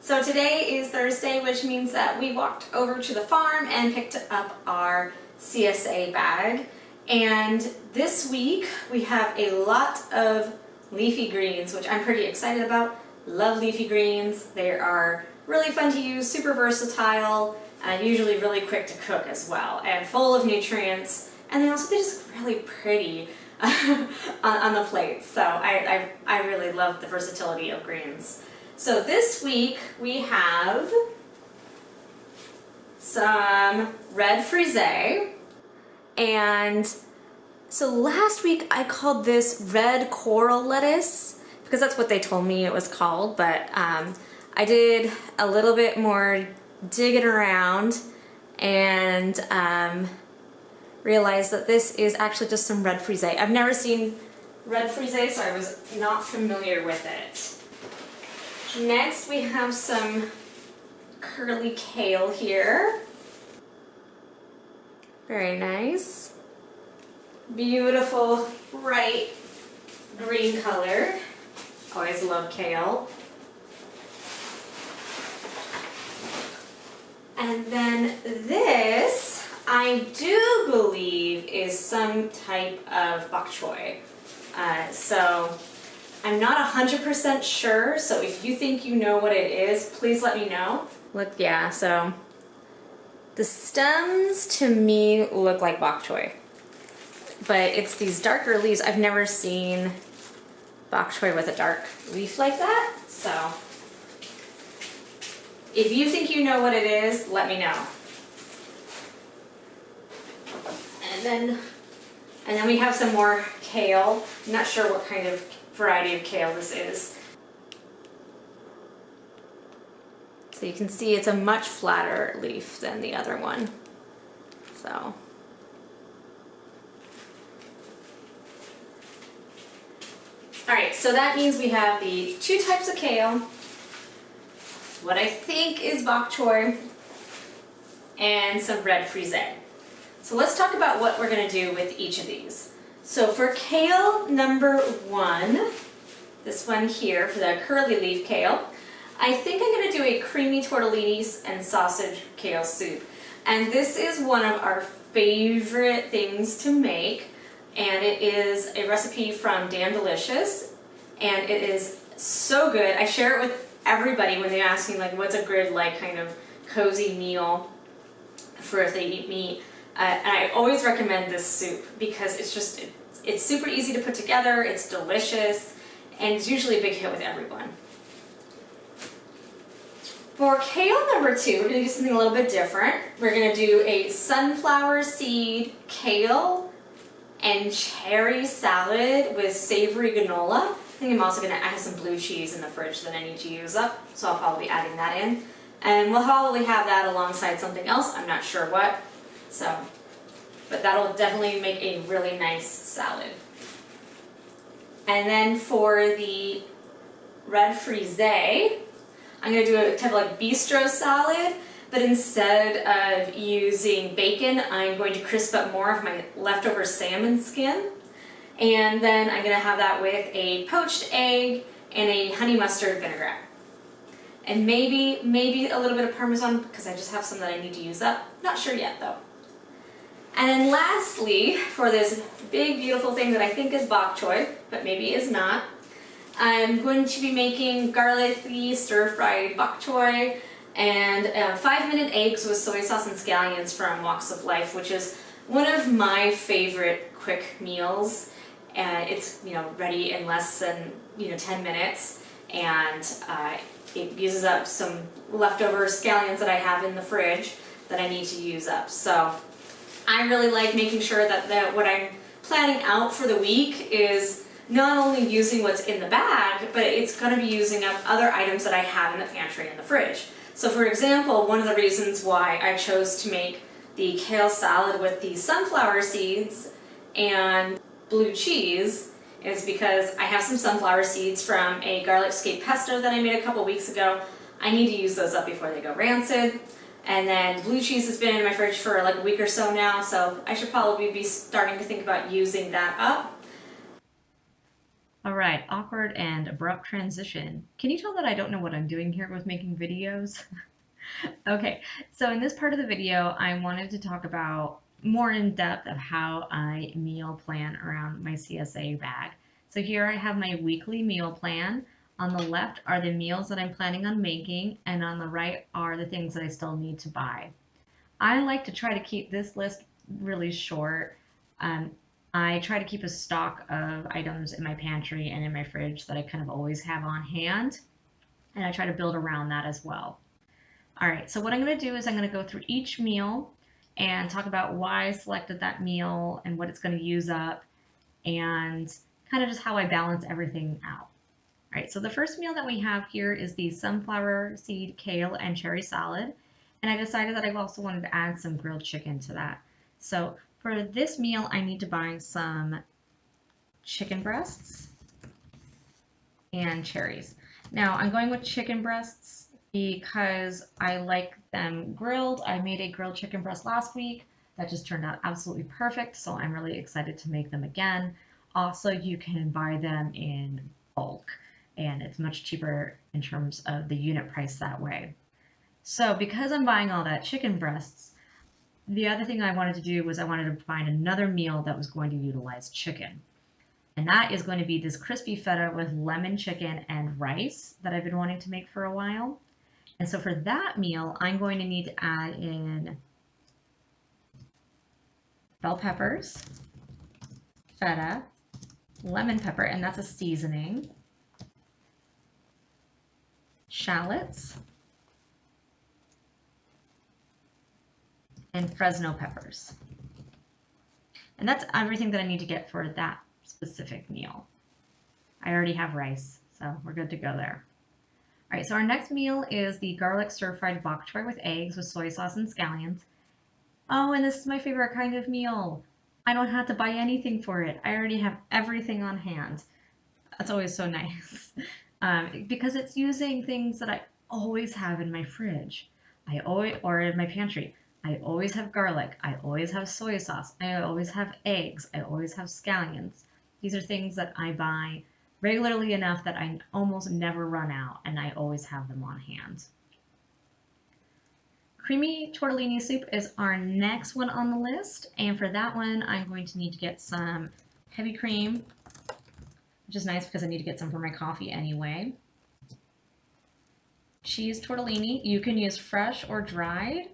So today is Thursday, which means that we walked over to the farm and picked up our CSA bag. And this week we have a lot of leafy greens, which I'm pretty excited about. Love leafy greens. They are really fun to use, super versatile, and usually really quick to cook as well, and full of nutrients. And they're just really pretty on the plate. So I really love the versatility of greens. So this week we have some red frisee, and so last week I called this red coral lettuce because that's what they told me it was called, but I did a little bit more digging around and realized that this is actually just some red frisee. I've never seen red frisee, so I was not familiar with it. Next we have some curly kale here. Very nice. Beautiful, bright green color. Always love kale. And then this, I do believe, is some type of bok choy. So I'm not 100% sure, so if you think you know what it is, please let me know. Look, yeah, so the stems to me look like bok choy, but it's these darker leaves. I've never seen bok choy with a dark leaf like that, so if you think you know what it is, let me know. And then we have some more kale. I'm not sure what kind of variety of kale this is. So you can see it's a much flatter leaf than the other one. So. Alright, so that means we have the two types of kale, what I think is bok choy, and some red frisee. So let's talk about what we're going to do with each of these. So for kale number one, this one here for the curly leaf kale, I think I'm going to do a creamy tortellinis and sausage kale soup. And this is one of our favorite things to make, and it is a recipe from Damn Delicious, and it is so good. I share it with everybody when they ask me like what's a good like kind of cozy meal for if they eat meat. And I always recommend this soup because it's super easy to put together, it's delicious, and it's usually a big hit with everyone. For kale number two, we're going to do something a little bit different. We're going to do a sunflower seed kale and cherry salad with savory granola. I think I'm also going to add some blue cheese in the fridge that I need to use up, so I'll probably be adding that in. And we'll probably have that alongside something else, I'm not sure what. So, but that'll definitely make a really nice salad. And then for the red frisee, I'm going to do a type of like bistro salad, but instead of using bacon, I'm going to crisp up more of my leftover salmon skin. And then I'm going to have that with a poached egg and a honey mustard vinaigrette. And maybe a little bit of Parmesan because I just have some that I need to use up. Not sure yet though. And then lastly, for this big beautiful thing that I think is bok choy, but maybe is not, I'm going to be making garlicky stir-fried bok choy and 5-minute eggs with soy sauce and scallions from Walks of Life, which is one of my favorite quick meals. It's ready in less than 10 minutes, and it uses up some leftover scallions that I have in the fridge that I need to use up. So I really like making sure that what I'm planning out for the week is not only using what's in the bag, but it's going to be using up other items that I have in the pantry and the fridge. So for example, one of the reasons why I chose to make the kale salad with the sunflower seeds and blue cheese is because I have some sunflower seeds from a garlic scape pesto that I made a couple weeks ago. I need to use those up before they go rancid. And then blue cheese has been in my fridge for like a week or so now, so I should probably be starting to think about using that up. All right, awkward and abrupt transition. Can you tell that I don't know what I'm doing here with making videos? Okay, so in this part of the video, I wanted to talk about more in depth of how I meal plan around my CSA bag. So here I have my weekly meal plan. On the left are the meals that I'm planning on making, and on the right are the things that I still need to buy. I like to try to keep this list really short. Um, I try to keep a stock of items in my pantry and in my fridge that I kind of always have on hand, and I try to build around that as well. All right, so what I'm going to do is I'm going to go through each meal and talk about why I selected that meal and what it's going to use up and kind of just how I balance everything out. All right, so the first meal that we have here is the sunflower seed kale and cherry salad. And I decided that I also wanted to add some grilled chicken to that. So for this meal, I need to buy some chicken breasts and cherries. Now I'm going with chicken breasts because I like them grilled. I made a grilled chicken breast last week. That just turned out absolutely perfect. So I'm really excited to make them again. Also, you can buy them in bulk and it's much cheaper in terms of the unit price that way. So because I'm buying all that chicken breasts, the other thing I wanted to do was I wanted to find another meal that was going to utilize chicken. And that is going to be this crispy feta with lemon chicken and rice that I've been wanting to make for a while. And so for that meal, I'm going to need to add in bell peppers, feta, lemon pepper, and that's a seasoning, shallots, and Fresno peppers. And that's everything that I need to get for that specific meal. I already have rice, so we're good to go there. All right, so our next meal is the garlic stir-fried bok choy with eggs with soy sauce and scallions. Oh, and this is my favorite kind of meal. I don't have to buy anything for it. I already have everything on hand. That's always so nice. Because it's using things that I always have in my fridge. Or in my pantry. I always have garlic. I always have soy sauce. I always have eggs. I always have scallions. These are things that I buy regularly enough that I almost never run out, and I always have them on hand. Creamy tortellini soup is our next one on the list, and for that one I'm going to need to get some heavy cream, which is nice because I need to get some for my coffee anyway. Cheese tortellini, you can use fresh or dried.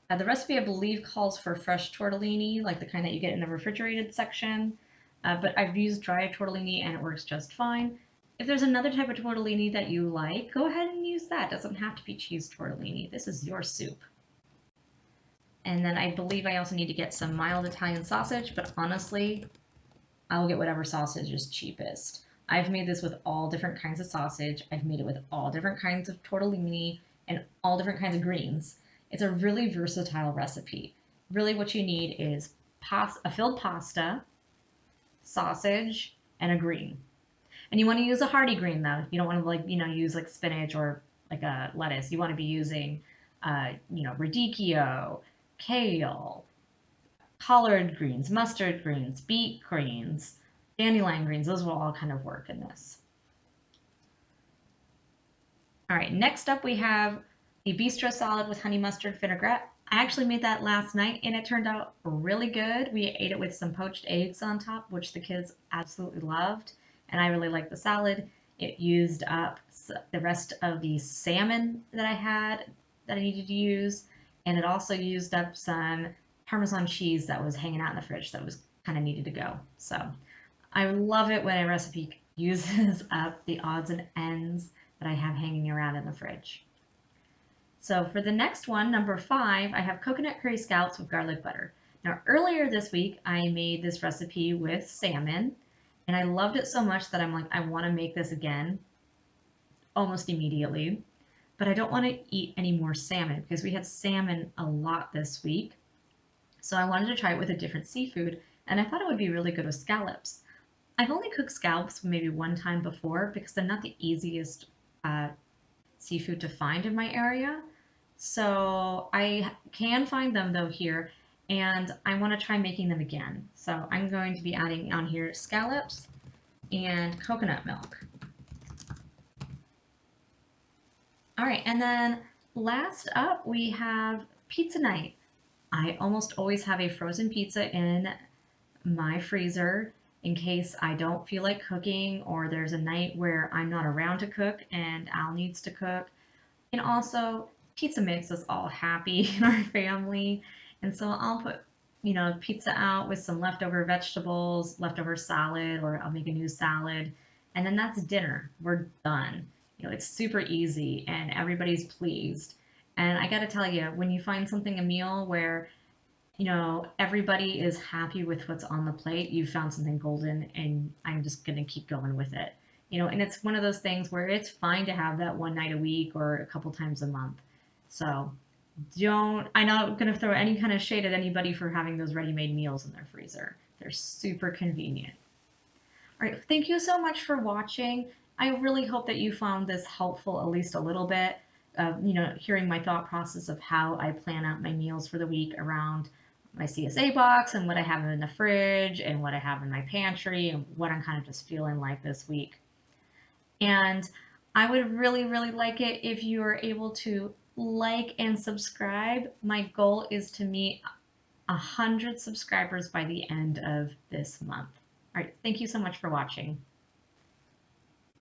The recipe I believe calls for fresh tortellini, like the kind that you get in the refrigerated section, but I've used dried tortellini and it works just fine. If there's another type of tortellini that you like, go ahead and use that. It doesn't have to be cheese tortellini. This is your soup. And then I believe I also need to get some mild Italian sausage, but honestly, I'll get whatever sausage is cheapest. I've made this with all different kinds of sausage. I've made it with all different kinds of tortellini and all different kinds of greens. It's a really versatile recipe. Really what you need is a filled pasta, sausage, and a green. And you want to use a hearty green though. You don't want to use like spinach or like a lettuce. You want to be using radicchio, kale, collard greens, mustard greens, beet greens, dandelion greens. Those will all kind of work in this. All right, next up we have the bistro salad with honey mustard vinaigrette. I actually made that last night and it turned out really good. We ate it with some poached eggs on top, which the kids absolutely loved, and I really liked the salad. It used up the rest of the salmon that I had that I needed to use, and it also used up some Parmesan cheese that was hanging out in the fridge that was kind of needed to go. So I love it when a recipe uses up the odds and ends that I have hanging around in the fridge. So for the next one, number 5, I have coconut curry scallops with garlic butter. Now earlier this week, I made this recipe with salmon, and I loved it so much that I'm like, I want to make this again almost immediately. But I don't want to eat any more salmon because we had salmon a lot this week. So I wanted to try it with a different seafood, and I thought it would be really good with scallops. I've only cooked scallops maybe one time before because they're not the easiest seafood to find in my area. So I can find them though here, and I want to try making them again. So I'm going to be adding on here scallops, and coconut milk. All right, and then last up we have pizza night. I almost always have a frozen pizza in my freezer in case I don't feel like cooking or there's a night where I'm not around to cook and Al needs to cook. And also, pizza makes us all happy in our family. And so I'll put, pizza out with some leftover vegetables, leftover salad, or I'll make a new salad. And then that's dinner. We're done. It's super easy and everybody's pleased. And I got to tell you, when you find something, a meal where everybody is happy with what's on the plate. You found something golden, and I'm just going to keep going with it. And it's one of those things where it's fine to have that one night a week or a couple times a month. So I'm not going to throw any kind of shade at anybody for having those ready-made meals in their freezer. They're super convenient. All right, thank you so much for watching. I really hope that you found this helpful at least a little bit. Hearing my thought process of how I plan out my meals for the week around my CSA box and what I have in the fridge and what I have in my pantry and what I'm kind of just feeling like this week. And I would really, really like it if you are able to like and subscribe. My goal is to meet 100 subscribers by the end of this month. All right, thank you so much for watching.